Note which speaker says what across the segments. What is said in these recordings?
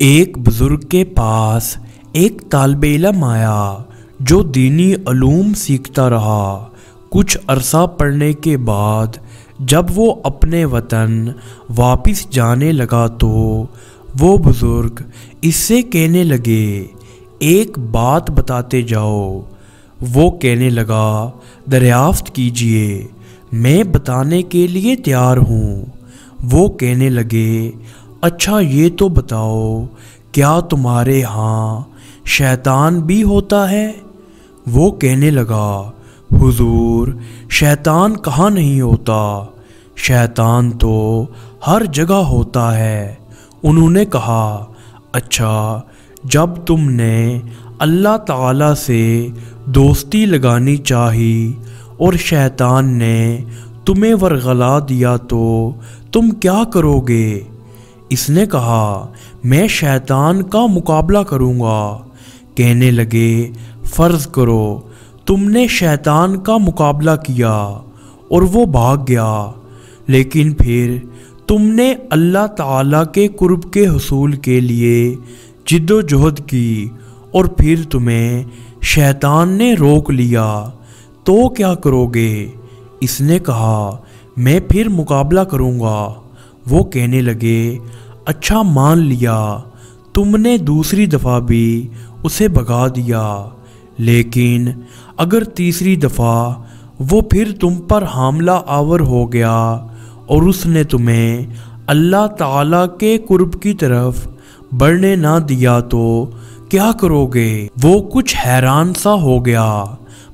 Speaker 1: ایک بزرگ کے پاس ایک طالب علم آیا جو دینی علوم سیکھتا رہا۔ کچھ عرصہ پڑھنے کے بعد جب وہ اپنے وطن واپس جانے لگا تو وہ بزرگ اس سے کہنے لگے، ایک بات بتاتے جاؤ۔ وہ کہنے لگا، دریافت کیجئے، میں بتانے کے لیے تیار ہوں۔ وہ کہنے لگے، اچھا یہ تو بتاؤ، کیا تمہارے ہاں شیطان بھی ہوتا ہے؟ وہ کہنے لگا، حضور شیطان کہاں نہیں ہوتا، شیطان تو ہر جگہ ہوتا ہے۔ انہوں نے کہا، اچھا جب تم نے اللہ تعالیٰ سے دوستی لگانی چاہی اور شیطان نے تمہیں ورغلا دیا تو تم کیا کرو گے؟ اس نے کہا، میں شیطان کا مقابلہ کروں گا۔ کہنے لگے، فرض کرو تم نے شیطان کا مقابلہ کیا اور وہ بھاگ گیا، لیکن پھر تم نے اللہ تعالیٰ کے قرب کے حصول کے لیے جد و جہد کی اور پھر تمہیں شیطان نے روک لیا، تو کیا کرو گے؟ اس نے کہا، میں پھر مقابلہ کروں گا۔ وہ کہنے لگے، اچھا مان لیا، تم نے دوسری دفعہ بھی اسے بھگا دیا، لیکن اگر تیسری دفعہ وہ پھر تم پر حاملہ آور ہو گیا اور اس نے تمہیں اللہ تعالیٰ کے قرب کی طرف بڑھنے نہ دیا تو کیا کرو گے؟ وہ کچھ حیران سا ہو گیا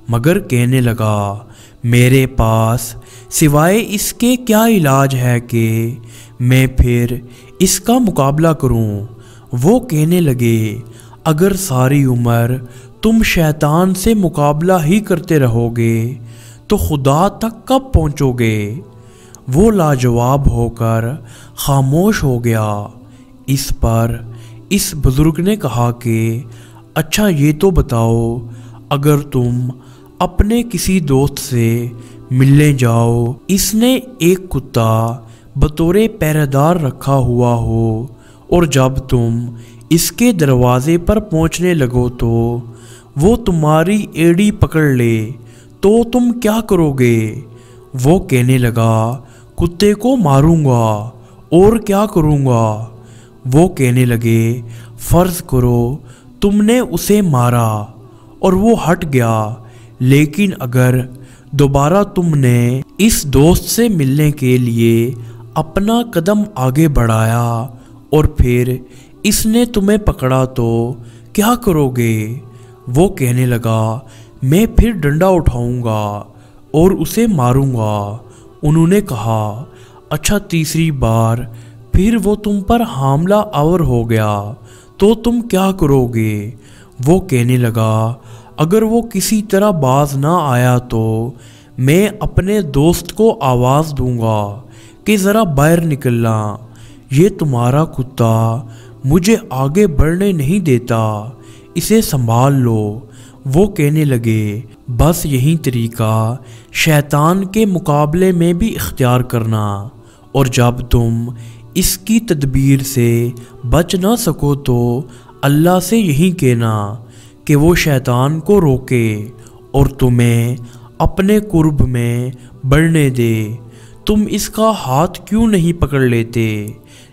Speaker 1: مگر کہنے لگا، میرے پاس سوائے اس کے کیا علاج ہے کہ میں پھر اس کا مقابلہ کروں؟ وہ کہنے لگے، اگر ساری عمر تم شیطان سے مقابلہ ہی کرتے رہو گے تو خدا تک کب پہنچو گے؟ وہ لاجواب ہو کر خاموش ہو گیا۔ اس پر اس بزرگ نے کہا کہ اچھا یہ تو بتاؤ، اگر تم اپنے کسی دوست سے ملنے جاؤ، اس نے ایک کتا بطور پہرہ دار رکھا ہوا ہو اور جب تم اس کے دروازے پر پہنچنے لگو تو وہ تمہاری ایڑی پکڑ لے، تو تم کیا کرو گے؟ وہ کہنے لگا، کتے کو ماروں گا اور کیا کروں گا؟ وہ کہنے لگے، فرض کرو تم نے اسے مارا اور وہ ہٹ گیا، لیکن اگر دوبارہ تم نے اس دوست سے ملنے کے لیے اپنا قدم آگے بڑھایا اور پھر اس نے تمہیں پکڑا تو کیا کرو گے؟ وہ کہنے لگا، میں پھر ڈنڈا اٹھاؤں گا اور اسے ماروں گا۔ انہوں نے کہا، اچھا تیسری بار پھر وہ تم پر حاملہ آور ہو گیا تو تم کیا کرو گے؟ وہ کہنے لگا، اگر وہ کسی طرح باز نہ آیا تو میں اپنے دوست کو آواز دوں گا کہ ذرا باہر نکلنا، یہ تمہارا کتا مجھے آگے بڑھنے نہیں دیتا، اسے سنبھال لو۔ وہ کہنے لگے، بس یہی طریقہ شیطان کے مقابلے میں بھی اختیار کرنا، اور جب تم اس کی تدبیر سے بچ نہ سکو تو اللہ سے یہی کہنا کہ وہ شیطان کو روکے اور تمہیں اپنے قرب میں بڑھنے دے۔ تم اس کا ہاتھ کیوں نہیں پکڑ لیتے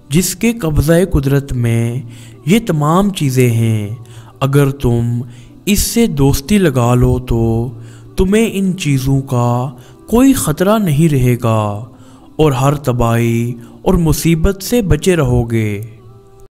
Speaker 1: جس کے قبضہ قدرت میں یہ تمام چیزیں ہیں؟ اگر تم اس سے دوستی لگا لو تو تمہیں ان چیزوں کا کوئی خطرہ نہیں رہے گا اور ہر تباہی اور مصیبت سے بچے رہو گے۔